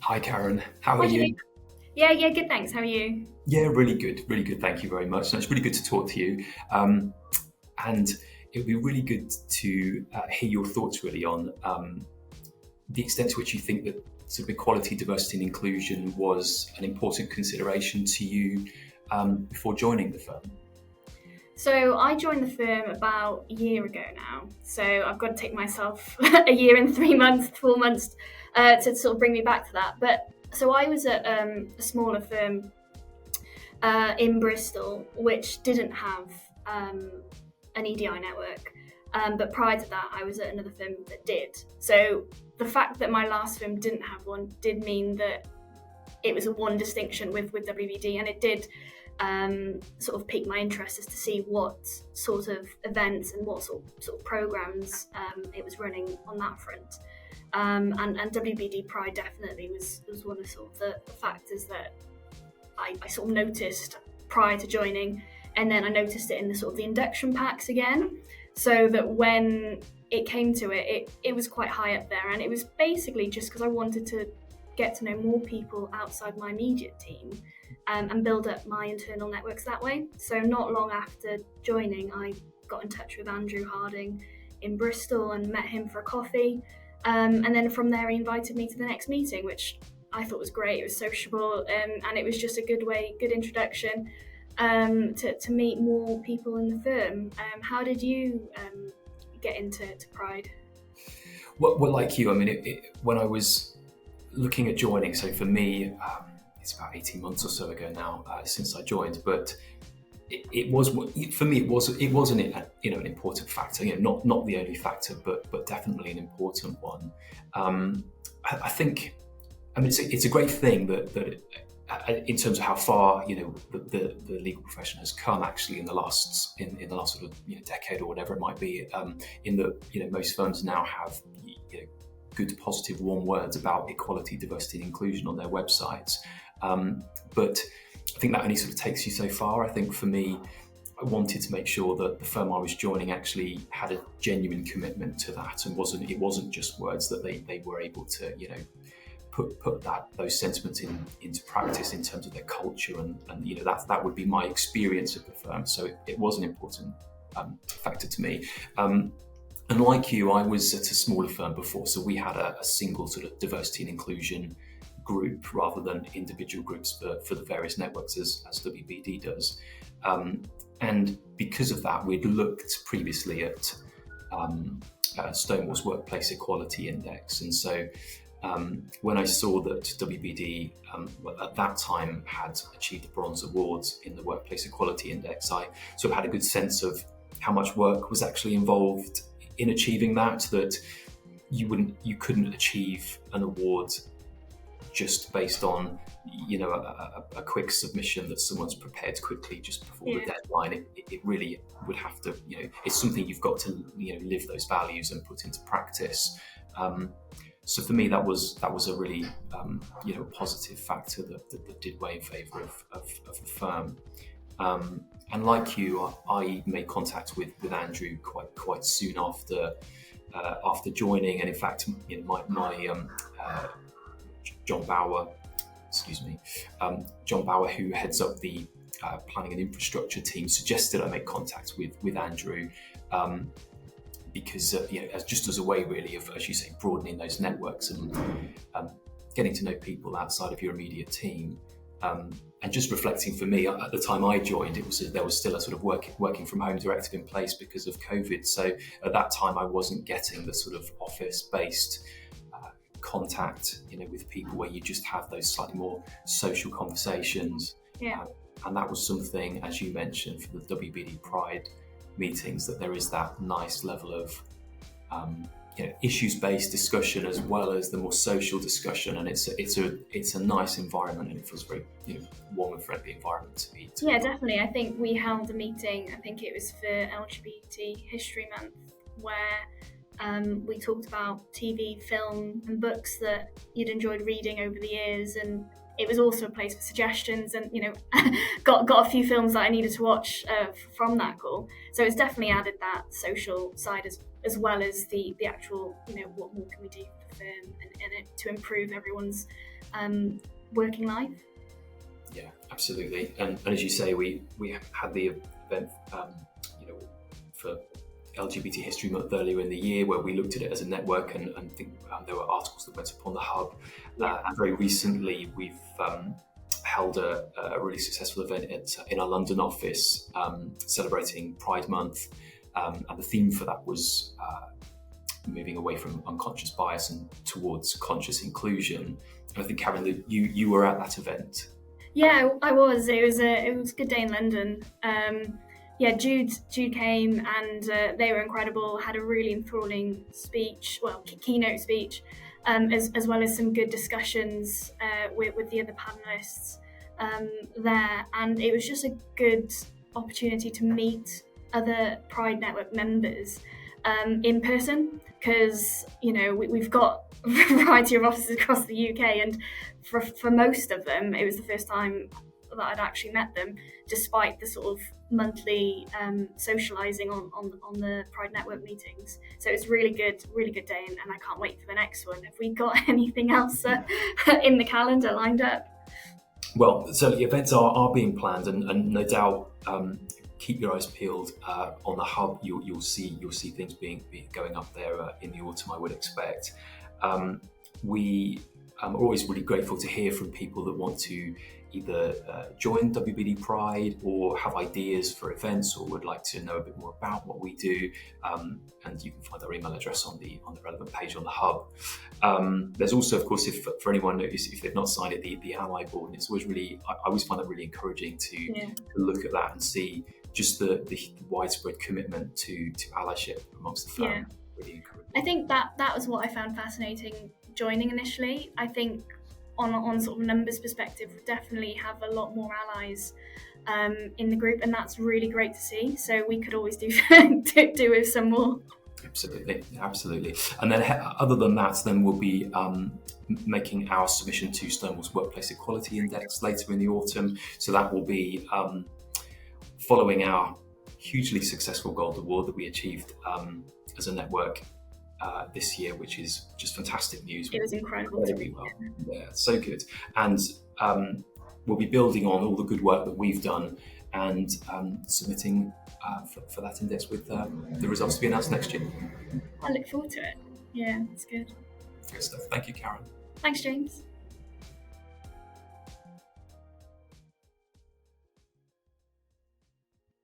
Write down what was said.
Hi, Karen. How are What do you you? think? Yeah, good, thanks. How are you? Yeah, really good. Really good. Thank you very much. And it's really good to talk to you. And it would be really good to hear your thoughts really on the extent to which you think that sort of equality, diversity, and inclusion was an important consideration to you before joining the firm. So I joined the firm about a year ago now. So I've got to take myself a year and 3 months, 4 months to sort of bring me back to that. But so I was at a smaller firm in Bristol, which didn't have an EDI network. But prior to that, I was at another firm that did. So the fact that my last firm didn't have one did mean that it was a one distinction with WBD, and it did sort of pique my interest as to see what sort of events and what sort of programs it was running on that front. And WBD Pride definitely was one of sort of the factors that I sort of noticed prior to joining, and then I noticed it in the sort of the induction packs again, so that when it came to it was quite high up there, and it was basically just because I wanted to get to know more people outside my immediate team and build up my internal networks that way. So not long after joining, I got in touch with Andrew Harding in Bristol and met him for a coffee. And then from there, he invited me to the next meeting, which I thought was great. It was sociable, and it was just a good introduction to meet more people in the firm. How did you get into Pride? Well, like you, I mean, when I was looking at joining, so for me, it's about 18 months or so ago now since I joined, but it was for me. It was an important factor. Not the only factor, but definitely an important one. I think. I mean, it's a great thing that in terms of how far the legal profession has come actually in the last sort of decade or whatever it might be. In that most firms now have good, positive, warm words about equality, diversity, and inclusion on their websites. But I think that only sort of takes you so far. I think for me, I wanted to make sure that the firm I was joining actually had a genuine commitment to that, and it wasn't just words, that they were able to put those sentiments into practice in terms of their culture, and that would be my experience of the firm. So it was an important factor to me. And like you, I was at a smaller firm before, so we had a single sort of diversity and inclusion group rather than individual groups for the various networks as WBD does. And because of that, we'd looked previously at Stonewall's Workplace Equality Index. And so when I saw that WBD at that time had achieved the bronze awards in the Workplace Equality Index, I sort of had a good sense of how much work was actually involved in achieving that you couldn't achieve an award just based on a quick submission that someone's prepared quickly just before the deadline. It really would have to, it's something you've got to live those values and put into practice. So for me, that was a really positive factor that did weigh in favour of the firm. And like you, I made contact with Andrew quite soon after joining, and in fact, my John Bauer, who heads up the planning and infrastructure team, suggested I make contact with Andrew. Because just as a way really of, as you say, broadening those networks and getting to know people outside of your immediate team, and just reflecting for me at the time I joined, there was still a sort of working from home directive in place because of COVID. So at that time I wasn't getting the sort of office-based contact, with people where you just have those slightly more social conversations. And that was something, as you mentioned, for the WBD Pride meetings, that there is that nice level of issues-based discussion as well as the more social discussion, and it's a nice environment, and it feels very warm and friendly environment to be. Yeah, definitely. I think we held a meeting. I think it was for LGBT History Month, where we talked about TV, film, and books that you'd enjoyed reading over the years, and it was also a place for suggestions, and got a few films that I needed to watch from that call. So it's definitely added that social side as well as the actual what more can we do for the firm and to improve everyone's working life. Yeah, absolutely. And as you say, we had the event, for LGBT History Month earlier in the year, where we looked at it as a network, and think there were articles that went up on the hub. And very recently, we've held a really successful event in our London office, celebrating Pride Month, and the theme for that was moving away from unconscious bias and towards conscious inclusion. And I think, Karen, that you were at that event. Yeah, I was. It was a good day in London. Jude came, and they were incredible. Had a really enthralling speech, keynote speech, as well as some good discussions with the other panelists there. And it was just a good opportunity to meet other Pride Network members in person, because we've got a variety of offices across the UK, and for most of them it was the first time that I'd actually met them, despite the sort of monthly socialising on the Pride Network meetings. So it's really good day, and I can't wait for the next one. Have we got anything else in the calendar lined up? Well, certainly events are being planned, and no doubt keep your eyes peeled on the hub. You'll see things being going up there in the autumn, I would expect. We are always really grateful to hear from people that want to either join WBD Pride or have ideas for events, or would like to know a bit more about what we do. And you can find our email address on the relevant page on the hub. There's also, of course, if for anyone if they've not signed it, the Ally Board. And it's always I always find that really encouraging to look at that and see just the widespread commitment to allyship amongst the firm. Really encouraging. I think that was what I found fascinating joining initially. I think on sort of numbers perspective, we definitely have a lot more allies in the group, and that's really great to see. So we could always do with some more. Absolutely. And then other than that, then we'll be making our submission to Stonewall's Workplace Equality Index later in the autumn. So that will be following our hugely successful Gold Award that we achieved as a network this year, which is just fantastic news. It was incredible. Very well. Yeah, so good. And we'll be building on all the good work that we've done and submitting for that index with the results to be announced next year. I look forward to it. Yeah, it's good. Good stuff. Thank you, Karen. Thanks, James.